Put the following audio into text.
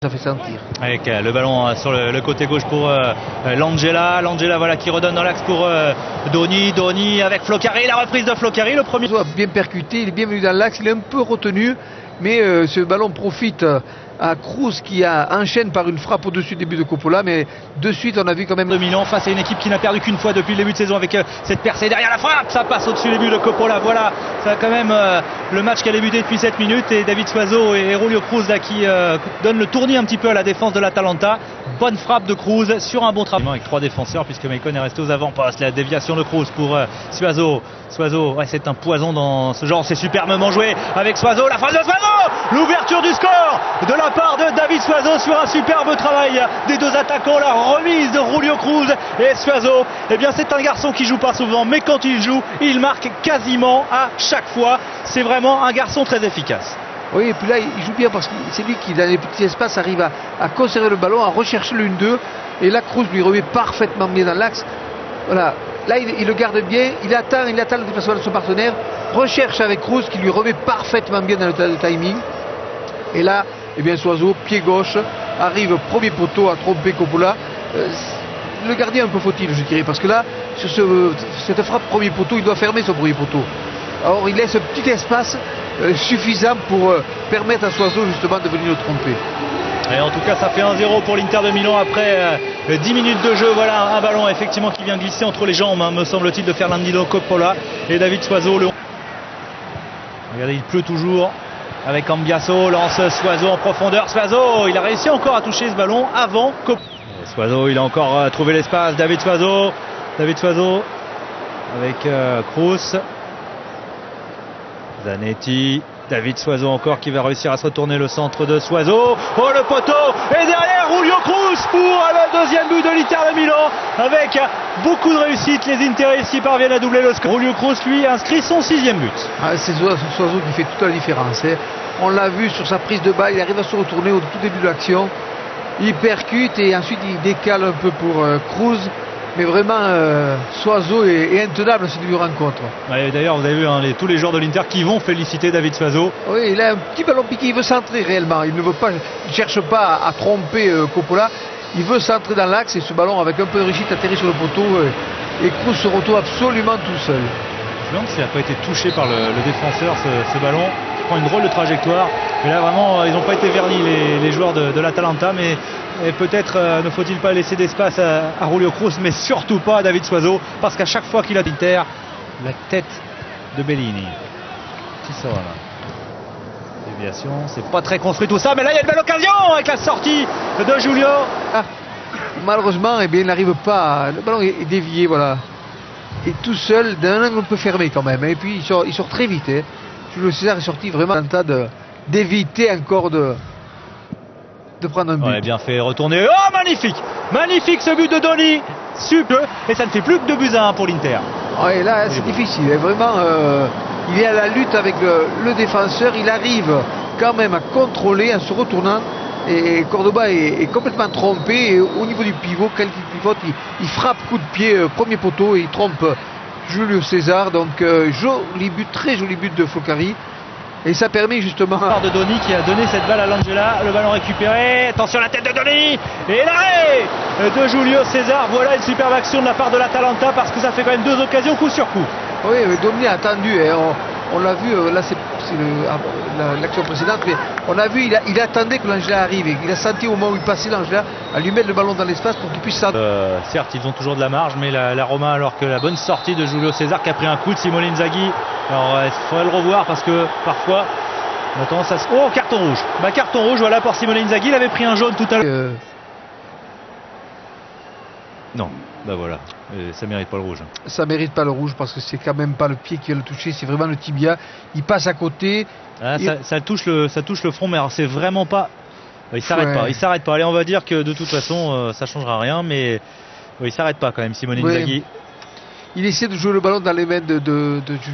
ça fait sentir. Avec le ballon sur le côté gauche pour Langella. Langella voilà, qui redonne dans l'axe pour Doni. Doni avec Floccari, la reprise de Floccari, le premier. Il a bien percuté, il est bien venu dans l'axe, il est un peu retenu, mais ce ballon profite à Kroos qui enchaîne par une frappe au-dessus du début de Coppola, mais de suite on a vu quand même... De Milan face à une équipe qui n'a perdu qu'une fois depuis le début de saison avec cette percée derrière la frappe, ça passe au-dessus du but de Coppola, voilà, ça a quand même le match qui a débuté depuis 7 minutes et David Suazo et Julio Cruz là, qui donnent le tournis un petit peu à la défense de l'Atalanta. Bonne frappe de Cruz sur un bon travail avec 3 défenseurs puisque Maicon est resté aux avant-postes. La déviation de Cruz pour Suazo. Suazo, ouais, c'est un poison dans ce genre, c'est superbement joué avec Suazo, la frappe de Suazo, l'ouverture du score de la part de David Suazo sur un superbe travail des deux attaquants, la remise de Julio Cruz et Suazo. Eh bien c'est un garçon qui joue pas souvent, mais quand il joue, il marque quasiment à chaque fois. C'est vraiment un garçon très efficace. Oui, et puis là il joue bien parce que c'est lui qui dans les petits espaces arrive à conserver le ballon, à rechercher l'une-deux, et là Cruz lui remet parfaitement bien dans l'axe. Voilà. Là, il le garde bien, il attend le déplacement de son partenaire, recherche avec Cruz qui lui remet parfaitement bien dans le timing. Et là, eh bien, Suazo, pied gauche, arrive premier poteau à tromper Coppola. Le gardien un peu faut-il, je dirais, parce que là, sur cette frappe premier poteau, il doit fermer son premier poteau. Alors, il laisse un petit espace suffisant pour permettre à Suazo justement de venir le tromper. Et en tout cas ça fait 1-0 pour l'Inter de Milan après 10 minutes de jeu. Voilà un ballon effectivement qui vient glisser entre les jambes, me semble-t-il, de Fernandino Coppola et David Suazo. Regardez, il pleut toujours avec Ambiasso, lance Suazo en profondeur. Suazo, il a réussi encore à toucher ce ballon avant Coppola. Suazo, il a encore trouvé l'espace. David Suazo avec Kroos, Zanetti. David Suazo encore qui va réussir à se retourner, le centre de Suazo. Oh le poteau. Et derrière Julio Cruz pour le deuxième but de l'Inter de Milan. Avec beaucoup de réussite, les Interistes qui parviennent à doubler le score. Julio Cruz lui inscrit son 6e but. C'est Suazo qui fait toute la différence. On l'a vu sur sa prise de balle, il arrive à se retourner au tout début de l'action. Il percute et ensuite il décale un peu pour Cruz. Mais vraiment, Suazo est intenable à ce début de rencontre. Ouais, d'ailleurs, vous avez vu tous les joueurs de l'Inter qui vont féliciter David Suazo. Oui, il a un petit ballon piqué, il veut centrer réellement. Il ne cherche pas à tromper Coppola. Il veut centrer dans l'axe et ce ballon, avec un peu de réussite, atterrit sur le poteau. Et Cruz se retrouve absolument tout seul. Je me demande s'il n'a pas été touché par le défenseur, ce ballon. Il prend une drôle de trajectoire. Mais là, vraiment, ils n'ont pas été vernis, les joueurs de l'Atalanta. Et peut-être ne faut-il pas laisser d'espace à Julio Cruz, mais surtout pas à David Suazo, parce qu'à chaque fois qu'il a l'Inter, la tête de Bellini qui sort là. Déviation, c'est pas très construit tout ça, mais là il y a une belle occasion avec la sortie de Julio. Malheureusement, eh bien, il n'arrive pas. Le ballon est dévié, voilà. Et tout seul, d'un angle un peu fermé quand même. Et puis il sort très vite. Julio César est sorti vraiment en train d'éviter encore de prendre un but. Ouais, bien fait, retourner. Oh, magnifique! Magnifique ce but de Doni! Super! Et ça ne fait plus que 2-1 pour l'Inter. Ouais, là, c'est difficile. Vraiment, il est à la lutte avec le défenseur. Il arrive quand même à contrôler en se retournant. Et Cordoba est complètement trompé. Et au niveau du pivot, quand il pivote, il frappe coup de pied, premier poteau, et il trompe Julio César. Donc, joli but, très joli but de Floccari. Et ça permet justement... de Doni qui a donné cette balle à Langella, le ballon récupéré, attention la tête de Doni, et l'arrêt de Julio César. Voilà une superbe action de la part de l'Atalanta, parce que ça fait quand même 2 occasions coup sur coup. Oui, mais Doni a attendu, on l'a vu, là c'est l'action précédente, mais on a vu, il attendait que Langella arrive, il a senti au moment où il passait Langella à lui mettre le ballon dans l'espace pour qu'il puisse sortir. Certes, ils ont toujours de la marge, mais la Roma, alors que la bonne sortie de Julio César qui a pris un coup de Simone Inzaghi. Alors il faudrait le revoir parce que parfois on a tendance à se... Oh, carton rouge. Bah, carton rouge, voilà, pour Simone Inzaghi. Il avait pris un jaune tout à l'heure. Non, bah voilà, ça mérite pas le rouge. Ça mérite pas le rouge parce que c'est quand même pas le pied qui va le toucher, c'est vraiment le tibia. Il passe à côté. Ah, ça touche le front, mais alors c'est vraiment pas... Il s'arrête pas. Allez, on va dire que de toute façon ça changera rien, mais il s'arrête pas quand même, Simone Inzaghi. Il essaie de jouer le ballon dans les mains de